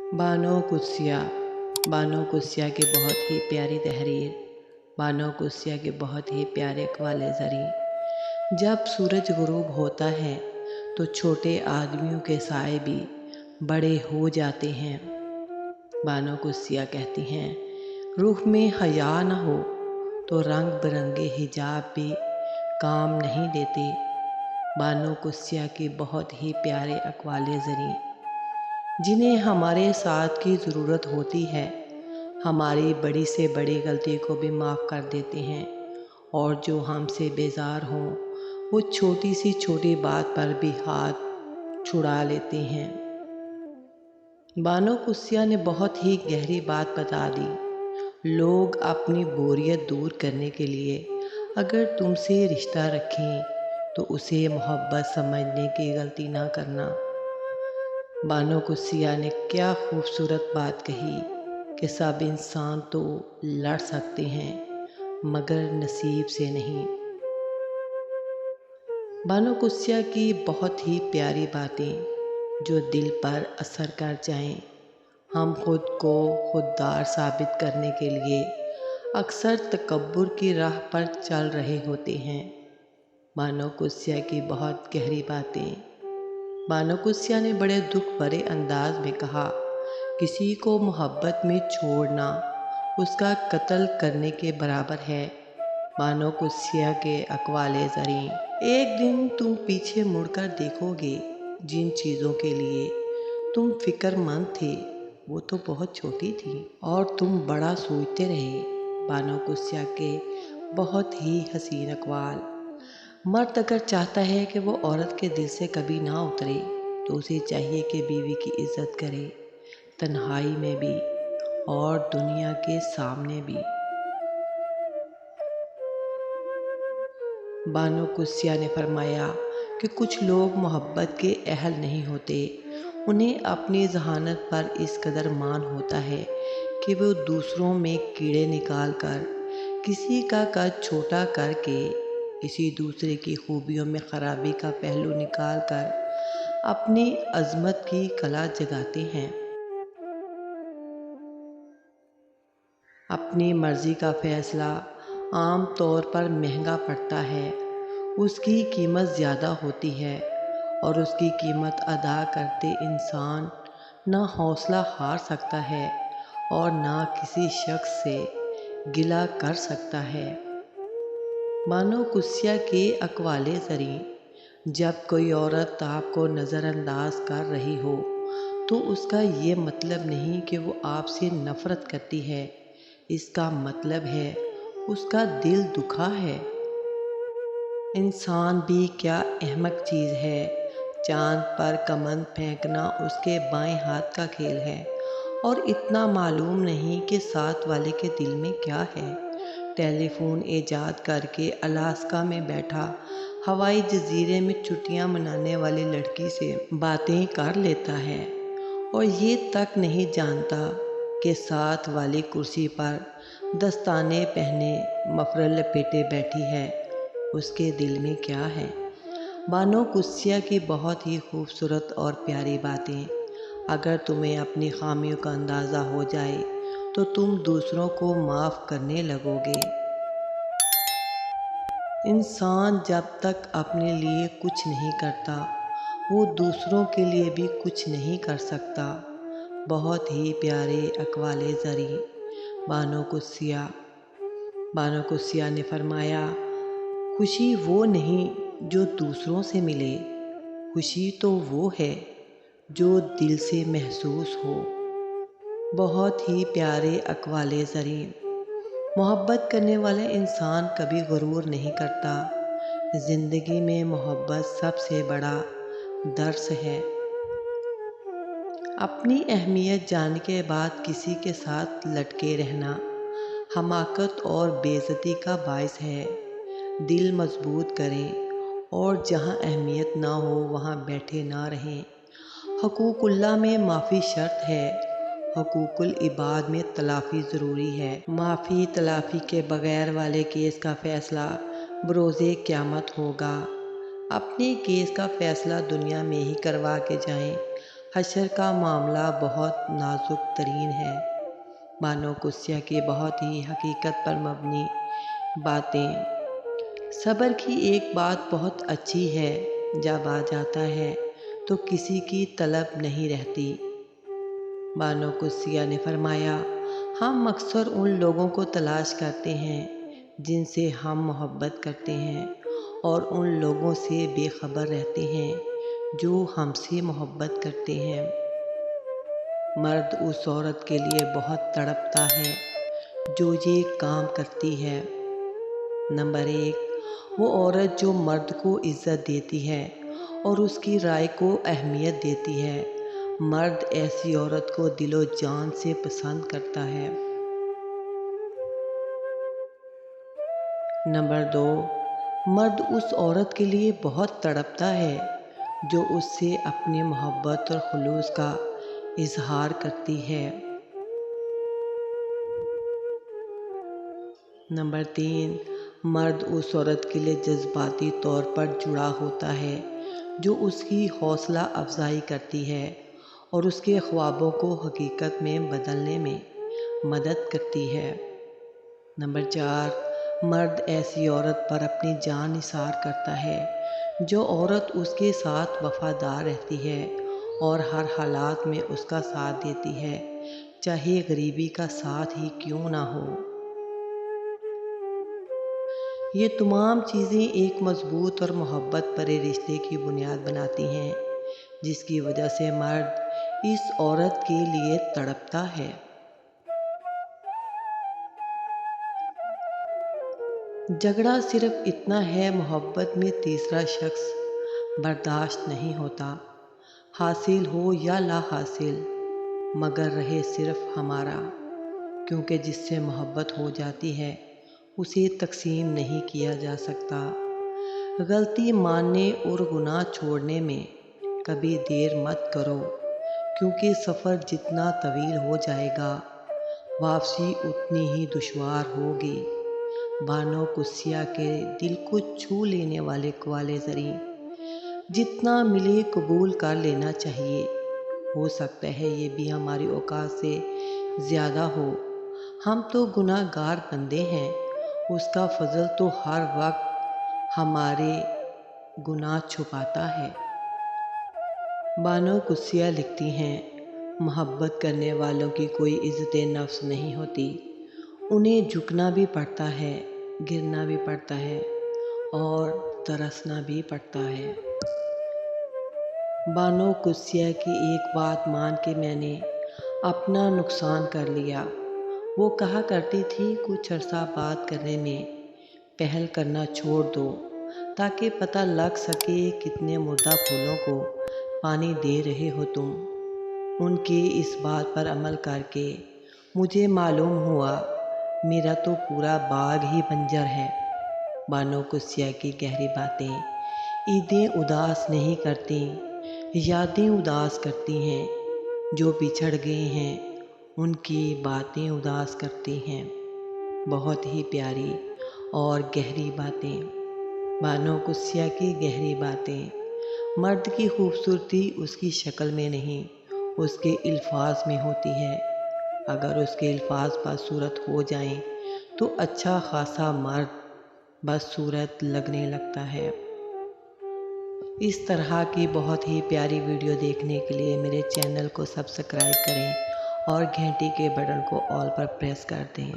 बानो कुत्सिया। बानो कुत्सिया की बहुत ही प्यारी तहरीर। बानो कुत्सिया के बहुत ही प्यारे अक़वाले ज़री। जब सूरज गुरूब होता है तो छोटे आदमियों के साए भी बड़े हो जाते हैं। बानो कुत्सिया कहती हैं, रूह में हया न हो तो रंग बिरंगे हिजाब भी काम नहीं देते। बानो कुत्सिया की बहुत ही प्यारे अक़वाले ज़री, जिन्हें हमारे साथ की ज़रूरत होती है, हमारी बड़ी से बड़ी गलती को भी माफ़ कर देते हैं, और जो हमसे बेजार हों वो छोटी सी छोटी बात पर भी हाथ छुड़ा लेते हैं। बानो कुत्सिया ने बहुत ही गहरी बात बता दी। लोग अपनी बोरियत दूर करने के लिए अगर तुमसे रिश्ता रखें तो उसे मोहब्बत समझने की गलती ना करना। बानो कुत्सिया ने क्या खूबसूरत बात कही कि सब इंसान तो लड़ सकते हैं मगर नसीब से नहीं। बानो कुत्सिया की बहुत ही प्यारी बातें जो दिल पर असर कर जाएं। हम खुद को खुददार साबित करने के लिए अक्सर तकब्बुर की राह पर चल रहे होते हैं। बानो कुत्सिया की बहुत गहरी बातें। बानो कुत्सिया ने बड़े दुख भरे अंदाज में कहा, किसी को मोहब्बत में छोड़ना उसका कत्ल करने के बराबर है। बानो कुत्सिया के अक़वाले ज़री। एक दिन तुम पीछे मुड़कर देखोगे, जिन चीज़ों के लिए तुम फ़िक्रमंद थे वो तो बहुत छोटी थी और तुम बड़ा सोचते रहे। बानो कुत्सिया के बहुत ही हसीन अक़वाल। मर्द अगर चाहता है कि वो औरत के दिल से कभी ना उतरे तो उसे चाहिए कि बीवी की इज़्ज़त करे, तन्हाई में भी और दुनिया के सामने भी। बानो कुत्सिया ने फरमाया कि कुछ लोग मोहब्बत के अहल नहीं होते। उन्हें अपनी ज़हानत पर इस कदर मान होता है कि वो दूसरों में कीड़े निकाल कर, किसी का कद छोटा करके, किसी दूसरे की खूबियों में ख़राबी का पहलू निकाल कर अपनी अज़मत की कला जगाते हैं। अपनी मर्ज़ी का फ़ैसला आम तौर पर महंगा पड़ता है, उसकी कीमत ज़्यादा होती है और उसकी कीमत अदा करते इंसान ना हौसला हार सकता है और ना किसी शख्स से गिला कर सकता है। बानो कुत्सिया के अक़वाले ज़री। जब कोई औरत आपको नज़रअंदाज कर रही हो तो उसका ये मतलब नहीं कि वो आपसे नफ़रत करती है, इसका मतलब है उसका दिल दुखा है। इंसान भी क्या अहमक चीज़ है, चाँद पर कमंद फेंकना उसके बाएं हाथ का खेल है और इतना मालूम नहीं कि साथ वाले के दिल में क्या है। टेलीफोन ईजाद करके अलास्का में बैठा हवाई जजीरे में छुट्टियां मनाने वाली लड़की से बातें कर लेता है और ये तक नहीं जानता कि साथ वाली कुर्सी पर दस्ताने पहने मफरल लपेटे बैठी है, उसके दिल में क्या है। बानो कुत्सिया की बहुत ही खूबसूरत और प्यारी बातें। अगर तुम्हें अपनी खामियों का अंदाज़ा हो जाए तो तुम दूसरों को माफ़ करने लगोगे। इंसान जब तक अपने लिए कुछ नहीं करता वो दूसरों के लिए भी कुछ नहीं कर सकता। बहुत ही प्यारे अक़वाले ज़री। बानो कुत्सिया। बानो कुत्सिया ने फरमाया, खुशी वो नहीं जो दूसरों से मिले, खुशी तो वो है जो दिल से महसूस हो। बहुत ही प्यारे अक़वाले ज़री। मोहब्बत करने वाला इंसान कभी गुरूर नहीं करता। ज़िंदगी में मोहब्बत सबसे बड़ा दर्स है। अपनी अहमियत जानने के बाद किसी के साथ लटके रहना हमाकत और बेइज्जती का बायस है। दिल मजबूत करें और जहाँ अहमियत ना हो वहाँ बैठे ना रहें। हकूक़ुल्लाह में माफ़ी शर्त है, हकूक़ुल इबाद में तलाफ़ी ज़रूरी है। माफ़ी तलाफ़ी के बग़ैर वाले केस का फ़ैसला बरोज़े क़यामत होगा। अपने केस का फ़ैसला दुनिया में ही करवा के जाएं। حشر کا معاملہ بہت نازک ترین ہے۔ بانو قدسیہ کی بہت ہی حقیقت پر مبنی باتیں۔ صبر کی ایک بات بہت اچھی ہے، جب آ جاتا ہے تو کسی کی طلب نہیں رہتی۔ بانو قدسیہ نے فرمایا، ہم اکثر ان لوگوں کو تلاش کرتے ہیں جن سے ہم محبت کرتے ہیں، اور ان لوگوں سے بے خبر رہتے ہیں جو ہم سے محبت کرتے ہیں۔ مرد اس عورت کے لیے بہت تڑپتا ہے جو یہ کام کرتی ہے۔ نمبر 1، وہ عورت جو مرد کو عزت دیتی ہے اور اس کی رائے کو اہمیت دیتی ہے۔ مرد ایسی عورت کو دل و جان سے پسند کرتا ہے۔ نمبر 2، مرد اس عورت کے لیے بہت تڑپتا ہے جو اس سے اپنی محبت اور خلوص کا اظہار کرتی ہے۔ نمبر 3، مرد اس عورت کے لیے جذباتی طور پر جڑا ہوتا ہے جو اس کی حوصلہ افزائی کرتی ہے اور اس کے خوابوں کو حقیقت میں بدلنے میں مدد کرتی ہے۔ نمبر 4، مرد ایسی عورت پر اپنی جان نثار کرتا ہے جو عورت اس کے ساتھ وفادار رہتی ہے اور ہر حالات میں اس کا ساتھ دیتی ہے، چاہے غریبی کا ساتھ ہی کیوں نہ ہو۔ یہ تمام چیزیں ایک مضبوط اور محبت بھرے رشتے کی بنیاد بناتی ہیں، جس کی وجہ سے مرد اس عورت کے لیے تڑپتا ہے۔ جھگڑا صرف اتنا ہے، محبت میں تیسرا شخص برداشت نہیں ہوتا، حاصل ہو یا لا حاصل، مگر رہے صرف ہمارا، کیونکہ جس سے محبت ہو جاتی ہے اسے تقسیم نہیں کیا جا سکتا۔ غلطی ماننے اور گناہ چھوڑنے میں کبھی دیر مت کرو، کیونکہ سفر جتنا طویل ہو جائے گا واپسی اتنی ہی دشوار ہوگی۔ بانو قدسیہ کے دل کو چھو لینے والے اقوال زریں، جتنا ملے قبول کر لینا چاہیے، ہو سکتا ہے یہ بھی ہماری اوقات سے زیادہ ہو، ہم تو گناہ گار بندے ہیں، اس کا فضل تو ہر وقت ہمارے گناہ چھپاتا ہے۔ بانو قدسیہ لکھتی ہیں، محبت کرنے والوں کی کوئی عزت نفس نہیں ہوتی، انہیں جھکنا بھی پڑتا ہے، گرنا بھی پڑتا ہے اور ترسنا بھی پڑتا ہے۔ بانو قدسیہ کی ایک بات مان کے میں نے اپنا نقصان کر لیا۔ وہ کہا کرتی تھی، کچھ عرصہ بات کرنے میں پہل کرنا چھوڑ دو تاکہ پتہ لگ سکے کتنے مردہ پھولوں کو پانی دے رہے ہو تم۔ ان کی اس بات پر عمل کر کے مجھے معلوم ہوا میرا تو پورا باغ ہی بنجر ہے۔ بانو قدسیہ کی گہری باتیں۔ عیدیں اداس نہیں کرتی، یادیں اداس کرتی ہیں، جو بچھڑ گئے ہیں ان کی باتیں اداس کرتی ہیں۔ بہت ہی پیاری اور گہری باتیں۔ بانو قدسیہ کی گہری باتیں۔ مرد کی خوبصورتی اس کی شکل میں نہیں، اس کے الفاظ میں ہوتی ہے۔ اگر اس کے الفاظ بدصورت ہو جائیں تو اچھا خاصا مرد بدصورت لگنے لگتا ہے۔ اس طرح کی بہت ہی پیاری ویڈیو دیکھنے کے لیے میرے چینل کو سبسکرائب کریں اور گھنٹی کے بٹن کو آل پر پریس کر دیں۔